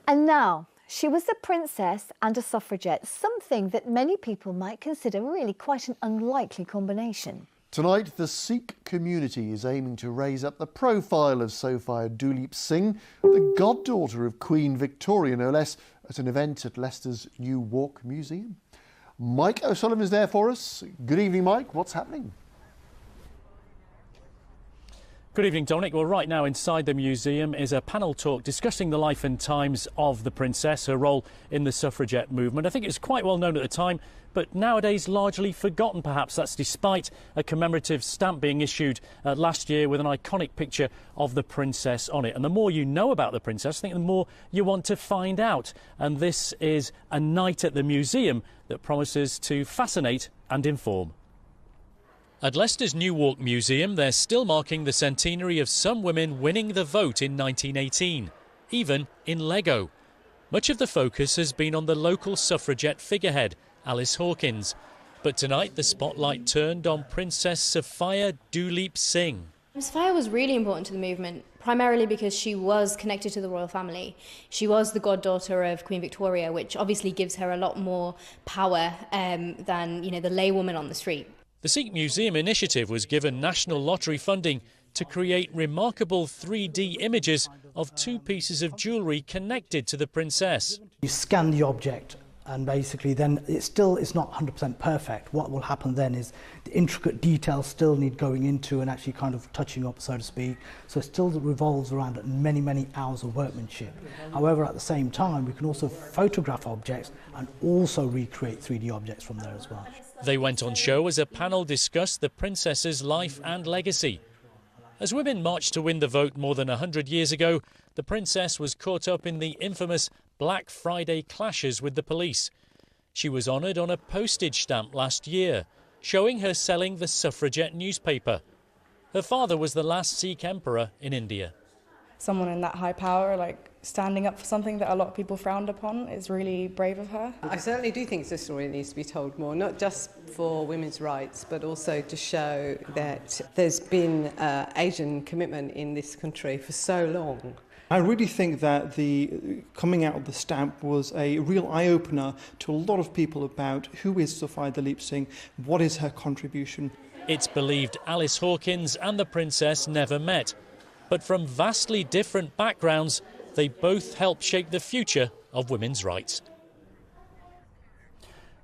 And now, she was a princess and a suffragette, something that many people might consider really quite an unlikely combination. Tonight, the Sikh community is aiming to raise up the profile of Sophia Duleep Singh, the goddaughter of Queen Victoria, no less, at an event at Leicester's New Walk Museum. Mike O'Sullivan is there for us. Good evening, Mike. What's happening? Good evening, Dominic. Well, right now inside the museum is a panel talk discussing the life and times of the princess, her role in the suffragette movement. I think it was quite well known at the time, but nowadays largely forgotten, perhaps. That's despite a commemorative stamp being issued last year with an iconic picture of the princess on it. And the more you know about the princess, I think the more you want to find out. And this is a night at the museum that promises to fascinate and inform. At Leicester's New Walk Museum, they're still marking the centenary of some women winning the vote in 1918, even in Lego. Much of the focus has been on the local suffragette figurehead, Alice Hawkins. But tonight the spotlight turned on Princess Sophia Duleep Singh. Sophia was really important to the movement, primarily because she was connected to the royal family. She was the goddaughter of Queen Victoria, which obviously gives her a lot more power than, the laywoman on the street. The Sikh Museum Initiative was given national lottery funding to create remarkable 3D images of two pieces of jewellery connected to the princess. You scan the object and basically then it's not 100% perfect. What will happen then is the intricate details still need going into and actually kind of touching up, so to speak. So it still revolves around many, many hours of workmanship. However, at the same time, we can also photograph objects and also recreate 3D objects from there as well. They went on show as a panel discussed the princess's life and legacy. As women marched to win the vote more than 100 years ago, the princess was caught up in the infamous Black Friday clashes with the police. She was honoured on a postage stamp last year, showing her selling the suffragette newspaper. Her father was the last Sikh Emperor in India. Someone in that high power, standing up for something that a lot of people frowned upon, is really brave of her. I certainly do think this story needs to be told more, not just for women's rights, but also to show that there's been Asian commitment in this country for so long. I really think that the coming out of the stamp was a real eye-opener to a lot of people about who is Sophia Duleep Singh, what is her contribution. It's believed Alice Hawkins and the princess never met, but from vastly different backgrounds, they both helped shape the future of women's rights.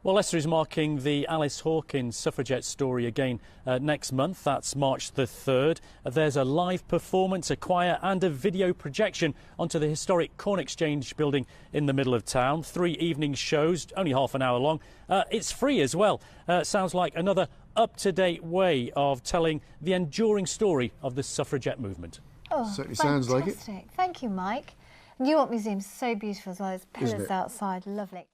Well, Leicester is marking the Alice Hawkins suffragette story again next month. That's March the 3rd. There's a live performance, a choir and a video projection onto the historic Corn Exchange building in the middle of town. 3 evening shows, only half an hour long. It's free as well. Sounds like another up-to-date way of telling the enduring story of the suffragette movement. Oh, certainly sounds like it. Thank you, Mike. New Walk Museum is so beautiful as well. There's pillars outside, lovely.